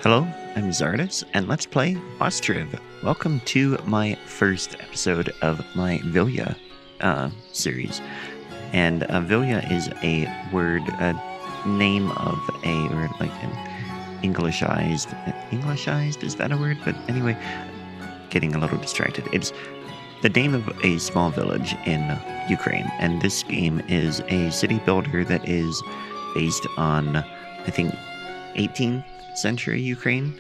Hello, I'm Czardus, and let's play Ostriv. Welcome to my first episode of my Villya series. And Villya is a word, name of a, or like an Englishized, is that a word? But anyway, getting a little distracted. It's the name of a small village in Ukraine, and this game is a city builder that is based on, I think, 18th century Ukraine,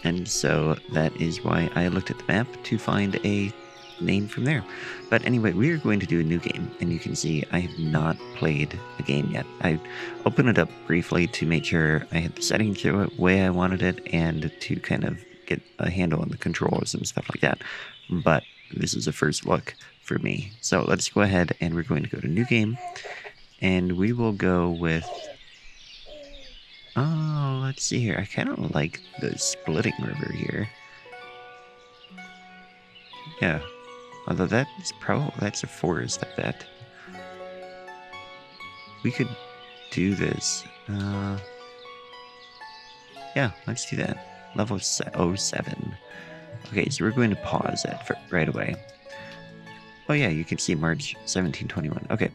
and so that is why I looked at the map to find a name from there. But anyway, we are going to do a new game, and you can see I have not played the game yet. I opened it up briefly to make sure I had the settings the way I wanted it, and to kind of get a handle on the controls and stuff like that. But this is a first look for me. So let's go ahead and we're going to go to new game, and we will go with let's see here. I kind of like the splitting river here. Yeah. Although that's a forest, I bet. We could do this. Yeah, let's do that. Level 07. Okay, so we're going to pause that right away. Oh yeah, you can see March 1721. Okay,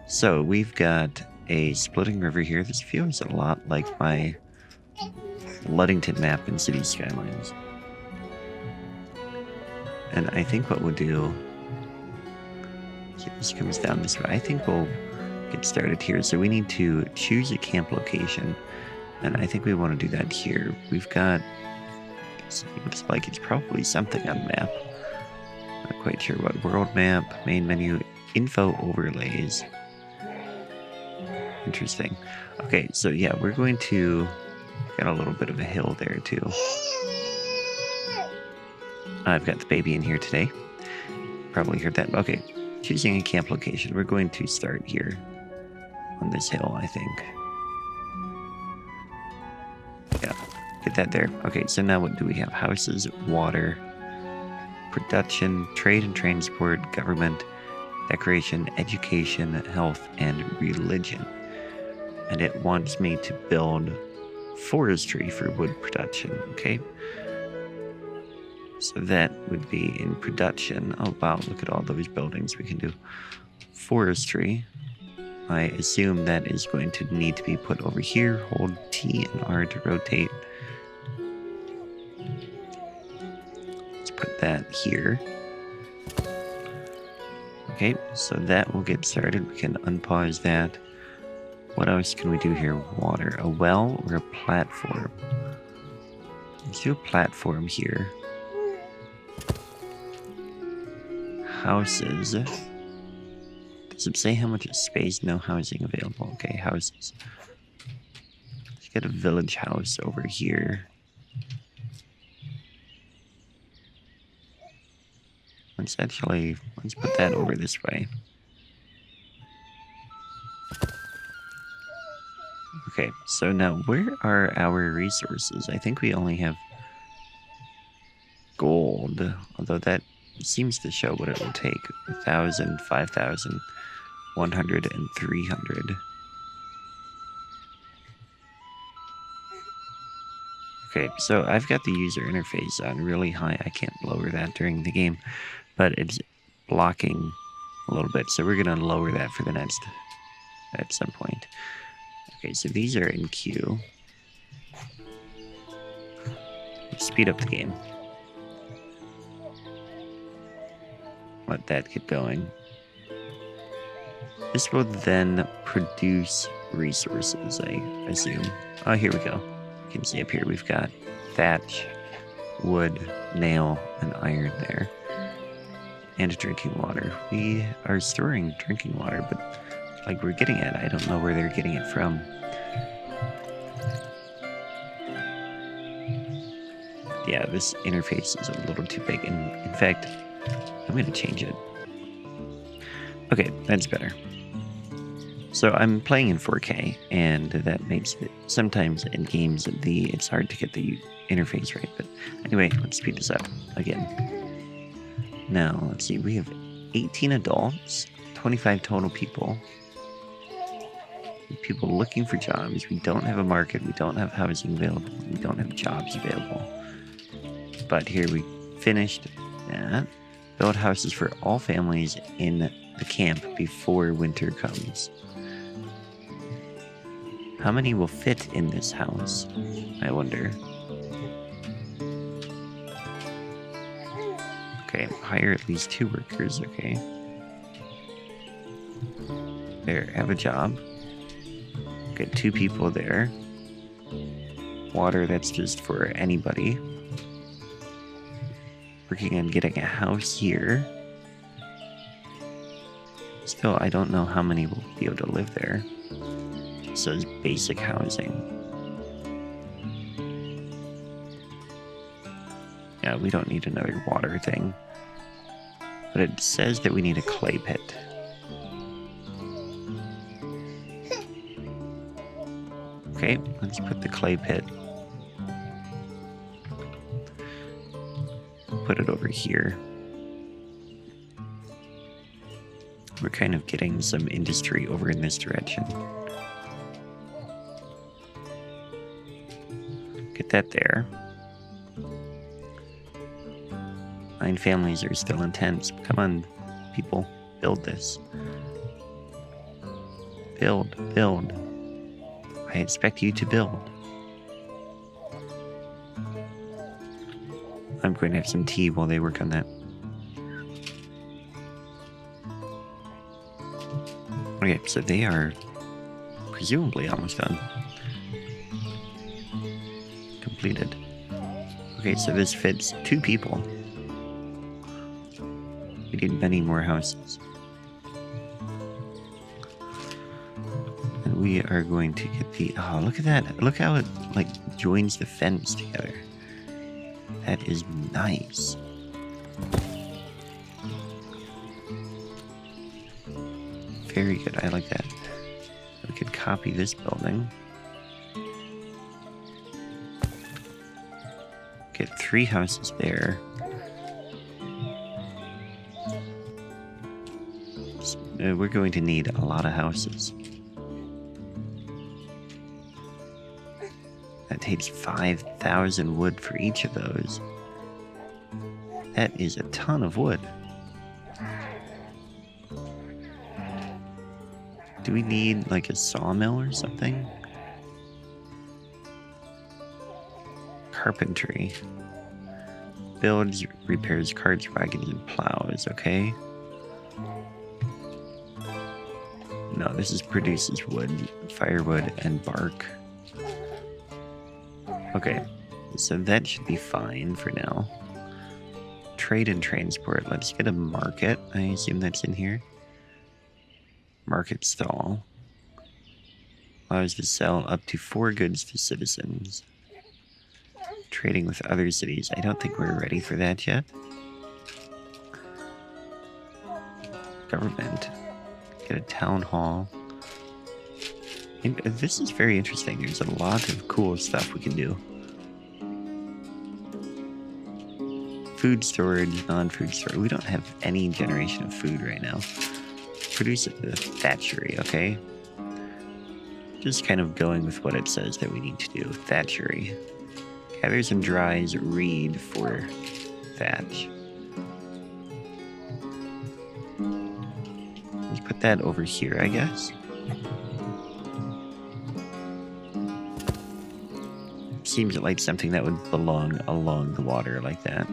so we've got a splitting river here. This feels a lot like my Luddington map in City Skylines. And I think what we'll do, this comes down this way. I think we'll get started here. So we need to choose a camp location, and I think we want to do that here. We've got, it looks like it's probably something on the map. Not quite sure what. World map, main menu, info overlays. Interesting. Okay, so yeah, we're going to get a little bit of a hill there too. I've got the baby in here today. Probably heard that. Okay, choosing a camp location. We're going to start here on this hill, I think. Yeah, get that there. Okay, so now what do we have? Houses, water, production, trade and transport, government, decoration, education, health, and religion. And it wants me to build forestry for wood production, okay? So that would be in production. Oh wow, look at all those buildings we can do. Forestry. I assume that is going to need to be put over here. Hold T and R to rotate. Let's put that here. Okay, so that will get started. We can unpause that. What else can we do here? Water. A well or a platform? Let's do a platform here. Houses. Does it say how much space? No housing available. Okay, houses. Let's get a village house over here. Let's put that over this way. Okay, so now where are our resources? I think we only have gold, although that seems to show what it will take. 1,000, 5,000, 100, and 300. Okay, so I've got the user interface on really high. I can't lower that during the game, but it's blocking a little bit, so we're going to lower that for the next at some point. Okay, so these are in queue. Speed up the game. Let that get going. This will then produce resources, I assume. Oh, here we go. You can see up here we've got thatch, wood, nail, and iron there. And drinking water. We are storing drinking water, but like we're getting it. I don't know where they're getting it from. Yeah, this interface is a little too big. And in fact, I'm going to change it. Okay, that's better. So I'm playing in 4K, and that makes it, sometimes in games, it's hard to get the interface right. But anyway, let's speed this up again. Now, let's see, we have 18 adults, 25 total people. people looking for jobs. We don't have a market. We don't have housing available. We don't have jobs available. But here we finished that. Build houses for all families in the camp before winter comes. How many will fit in this house? I wonder. Okay, hire at least 2 workers, okay. There, have a job. Get 2 people there. Water, that's just for anybody. Working on getting a house here. Still, I don't know how many will be able to live there. It says basic housing. Yeah, we don't need another water thing. But it says that we need a clay pit. Okay, let's put the clay pit. Put it over here. We're kind of getting some industry over in this direction. Get that there. 9 families are still intense. Come on, people, build this. Build, build. I expect you to build. I'm going to have some tea while they work on that. Okay, so they are presumably almost done. Completed. Okay, so this fits 2 people. We need many more houses. And we are going to get the... Oh, look at that. Look how it, like, joins the fence together. That is nice. Very good. I like that. We could copy this building. Get 3 houses there. We're going to need a lot of houses. That takes 5,000 wood for each of those. That is a ton of wood. Do we need like a sawmill or something? Carpentry. Builds, repairs carts, wagons, and plows, okay? No, this is produces wood, firewood, and bark. Okay, so that should be fine for now. Trade and transport. Let's get a market. I assume that's in here. Market stall. Allows to sell up to 4 goods to citizens. Trading with other cities. I don't think we're ready for that yet. Government. Get a town hall. And this is very interesting. There's a lot of cool stuff we can do. Food storage, non-food storage. We don't have any generation of food right now. Produce a thatchery, okay? Just kind of going with what it says that we need to do. Thatchery. Gathers and dries reed for thatch. Let's put that over here, I guess. Seems like something that would belong along the water like that.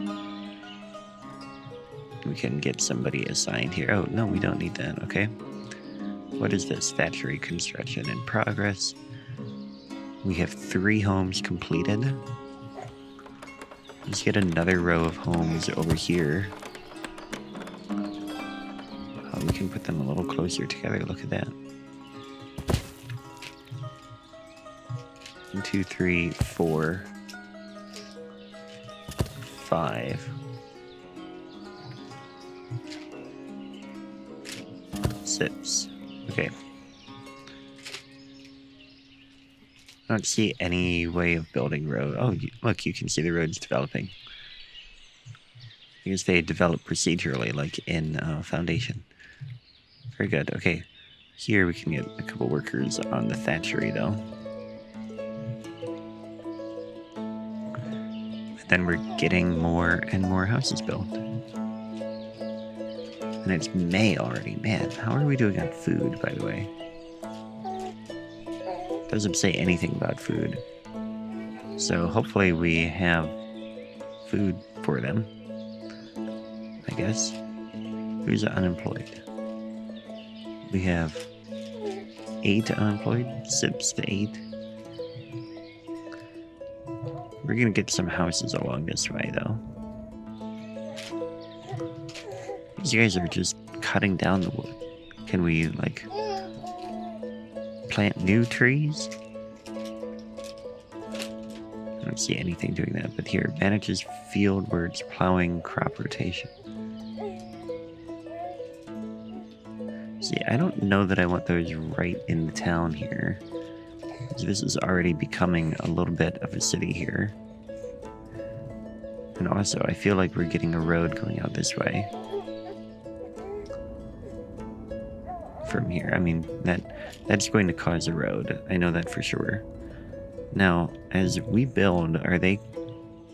We can get somebody assigned here. Oh, no, we don't need that. Okay. What is this? Thatchery construction in progress. We have 3 homes completed. Let's get another row of homes over here. Oh, we can put them a little closer together. Look at that. 1, 2, 3, 4, 5. 6. Okay. I don't see any way of building road. Oh, look, you can see the roads developing. Because they develop procedurally, like in Foundation. Very good. Okay. Here we can get a couple workers on the thatchery, though. And then we're getting more and more houses built. And it's May already. Man, how are we doing on food, by the way? Doesn't say anything about food. So hopefully we have food for them, I guess. Who's unemployed? We have 8 unemployed, sips to 8. We're gonna get some houses along this way, though. These guys are just cutting down the wood. Can we, like, plant new trees? I don't see anything doing that, but here, manages field words, plowing, crop rotation. See, I don't know that I want those right in the town here. This is already becoming a little bit of a city here. And also, I feel like we're getting a road going out this way. From here. I mean, that's going to cause a road. I know that for sure. Now, as we build, are they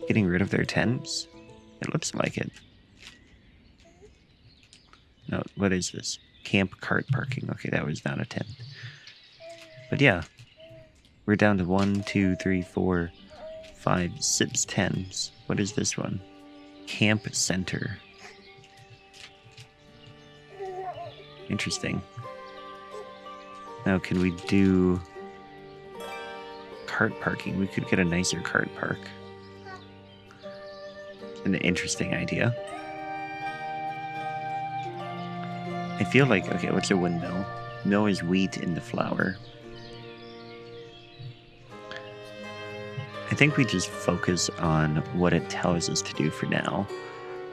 getting rid of their tents? It looks like it. No, what is this? Camp cart parking. Okay, that was not a tent. But yeah, we're down to 1, 2, 3, 4, 5, 6 tents. What is this one? Camp center. Interesting. Now, can we do cart parking? We could get a nicer cart park. An interesting idea. I feel like, okay, what's a windmill? Mill is wheat into flour. I think we just focus on what it tells us to do for now,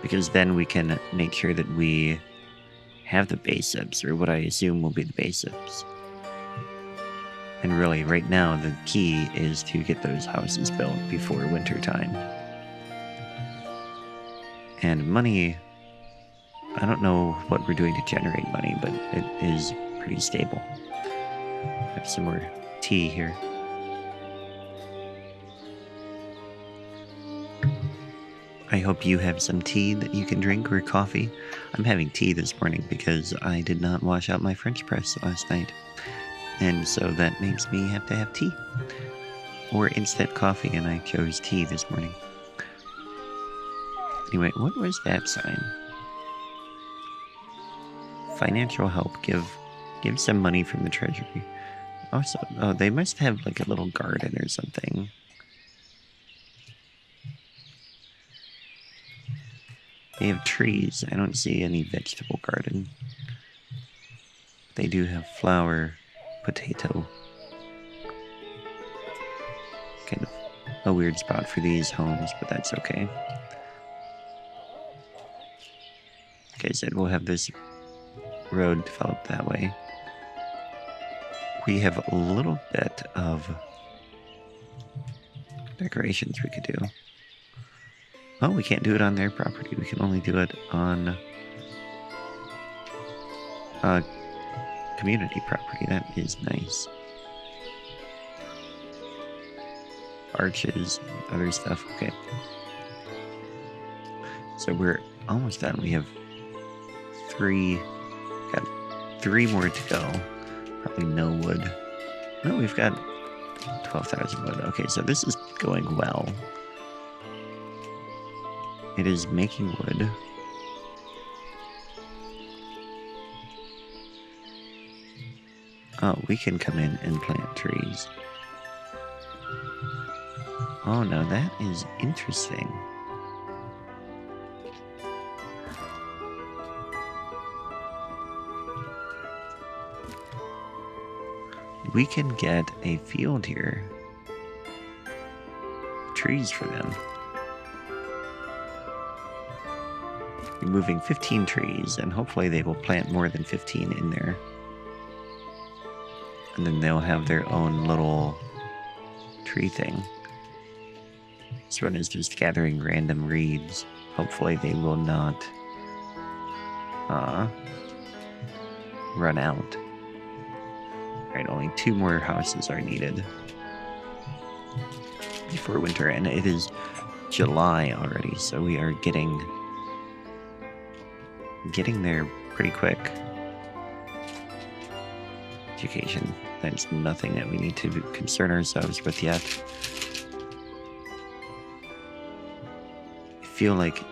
because then we can make sure that we have the basics, or what I assume will be the basics. And really, right now, the key is to get those houses built before winter time. And money, I don't know what we're doing to generate money, but it is pretty stable. I have some more tea here. I hope you have some tea that you can drink, or coffee. I'm having tea this morning because I did not wash out my French press last night. And so that makes me have to have tea. Or instant coffee, and I chose tea this morning. Anyway, what was that sign? Financial help. Give some money from the treasury. Also, oh, they must have like a little garden or something. They have trees. I don't see any vegetable garden. They do have flower, potato. Kind of a weird spot for these homes, but that's okay. Like I said, we'll have this road developed that way. We have a little bit of decorations we could do. Oh, we can't do it on their property. We can only do it on community property. That is nice. Arches, other stuff. Okay. So we're almost done. We have got 3 more to go. Probably no wood. No, we've got 12,000 wood. Okay, so this is going well. It is making wood. Oh, we can come in and plant trees. Oh no, that is interesting. We can get a field here. Trees for them. Removing 15 trees, and hopefully they will plant more than 15 in there. And then they'll have their own little tree thing. This one is just gathering random reeds. Hopefully they will not run out. Alright, only 2 more houses are needed before winter, and it is July already, so we are getting there pretty quick. Education. That's nothing that we need to concern ourselves with yet. I feel like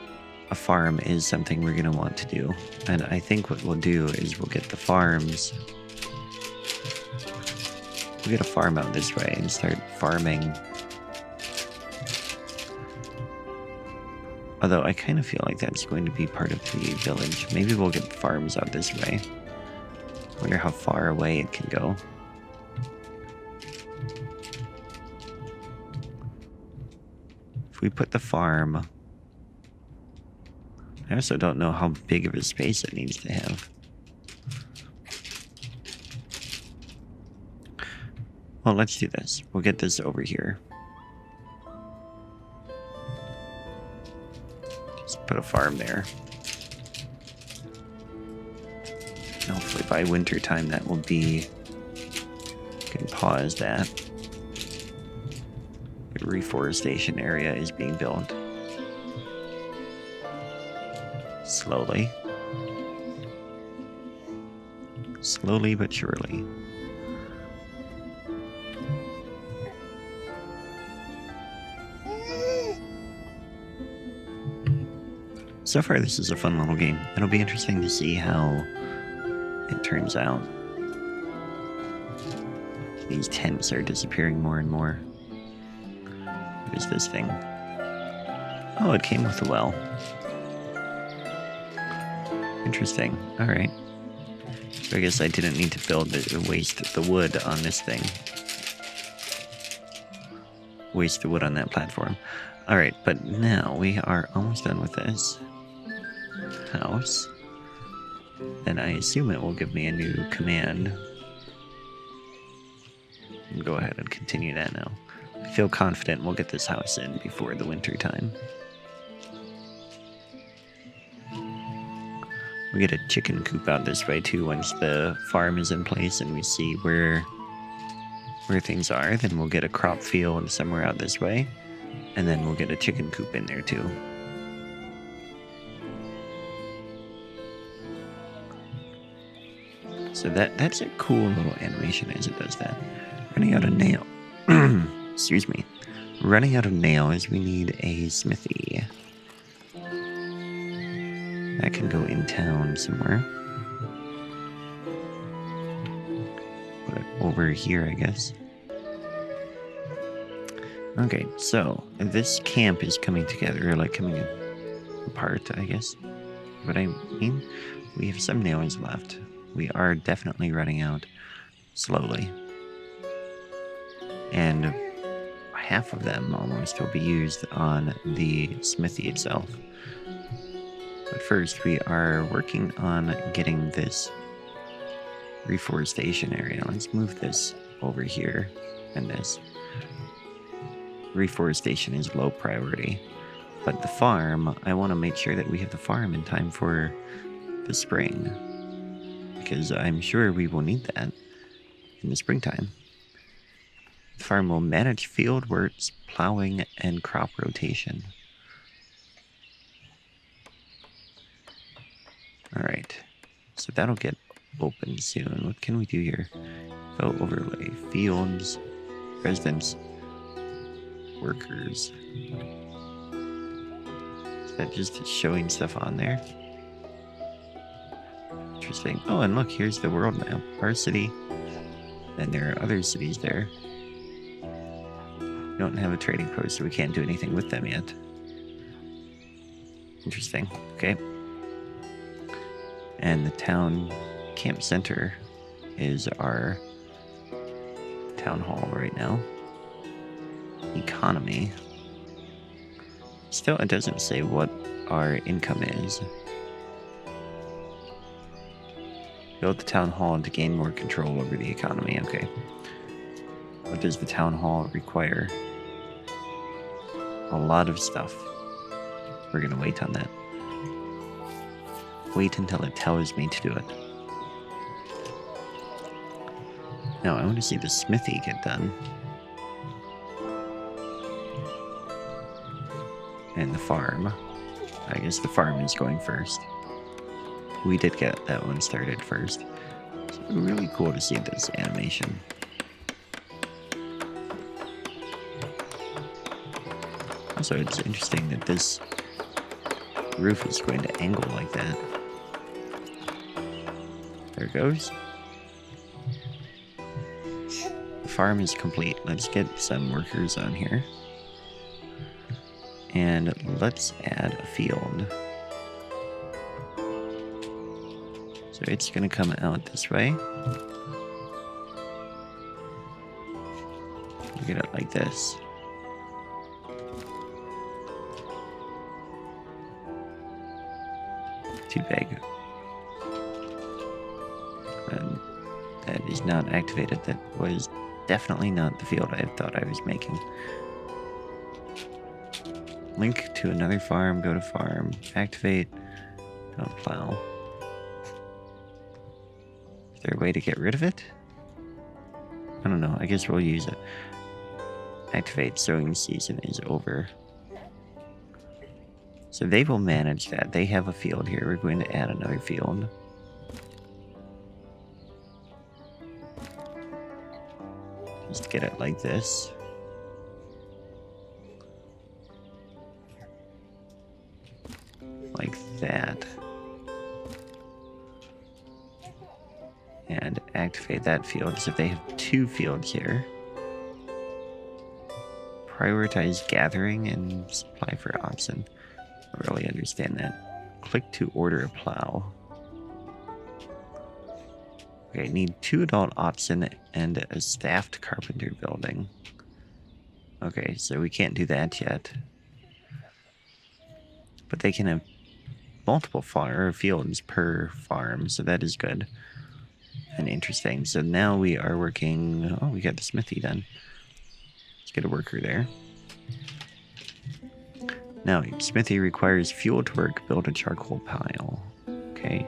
a farm is something we're going to want to do. And I think what we'll do is we'll get the farms. We'll get a farm out this way and start farming. Although I kind of feel like that's going to be part of the village. Maybe we'll get farms out this way. Wonder how far away it can go. If we put the farm... I also don't know how big of a space it needs to have. Well, let's do this. We'll get this over here. Just put a farm there. And hopefully by winter time that will be... Can pause that. The reforestation area is being built. Slowly. Slowly but surely. So far, this is a fun little game. It'll be interesting to see how it turns out. These tents are disappearing more and more. What is this thing? Oh, it came with a well. Interesting. Alright. So I guess I didn't need to waste the wood on this thing. Waste the wood on that platform. Alright, but now we are almost done with this house. And I assume it will give me a new command. I'll go ahead and continue that now. I feel confident we'll get this house in before the winter time. We get a chicken coop out this way too once the farm is in place and we see where things are. Then we'll get a crop field somewhere out this way. And then we'll get a chicken coop in there too. So that's a cool little animation as it does that. Running out of nail. Excuse me. Running out of nails, we need a smithy. That can go in town somewhere. Put it over here, I guess. Okay, so this camp is coming together, like coming apart, I guess. What I mean, we have some nails left. We are definitely running out slowly. And half of them almost will be used on the smithy itself. But first, we are working on getting this reforestation area. Let's move this over here and this. Reforestation is low priority. But the farm, I want to make sure that we have the farm in time for the spring. Because I'm sure we will need that in the springtime. The farm will manage field works, plowing, and crop rotation. Alright, so that'll get open soon. What can we do here? Oh, overlay. Fields, residents, workers. Is that just showing stuff on there? Interesting. Oh, and look, here's the world map. Our city. And there are other cities there. We don't have a trading post, so we can't do anything with them yet. Interesting. Okay. And the town camp center is our town hall right now. Economy. Still, it doesn't say what our income is. Build the town hall to gain more control over the economy. Okay. What does the town hall require? A lot of stuff. We're gonna wait on that. Wait until it tells me to do it. No, I want to see the smithy get done. And the farm. I guess the farm is going first. We did get that one started first. So really cool to see this animation. Also, it's interesting that this roof is going to angle like that. There it goes. The farm is complete. Let's get some workers on here. And let's add a field. So it's going to come out this way. Look at it like this. Too big. And that is not activated. That was definitely not the field I thought I was making. Link to another farm, go to farm, activate, don't plow. Is there a way to get rid of it? I don't know, I guess we'll use it. Activate, sowing season is over. So they will manage that. They have a field here. We're going to add another field. Just get it like this. Like that. And activate that field. So they have two fields here. Prioritize gathering and supply for oxen. I really understand that. Click to order a plow. Okay, need 2 adult oxen and a staffed carpenter building. Okay, so we can't do that yet. But they can have multiple fields per farm, so that is good and interesting. So now we are working... Oh, we got the smithy done. Let's get a worker there. Now, smithy requires fuel to work. Build a charcoal pile. Okay.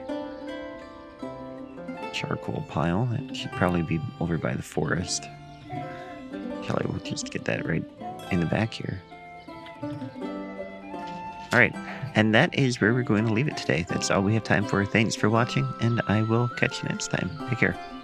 Charcoal pile. That should probably be over by the forest. Kelly will just get that right in the back here. Alright, and that is where we're going to leave it today. That's all we have time for. Thanks for watching, and I will catch you next time. Take care.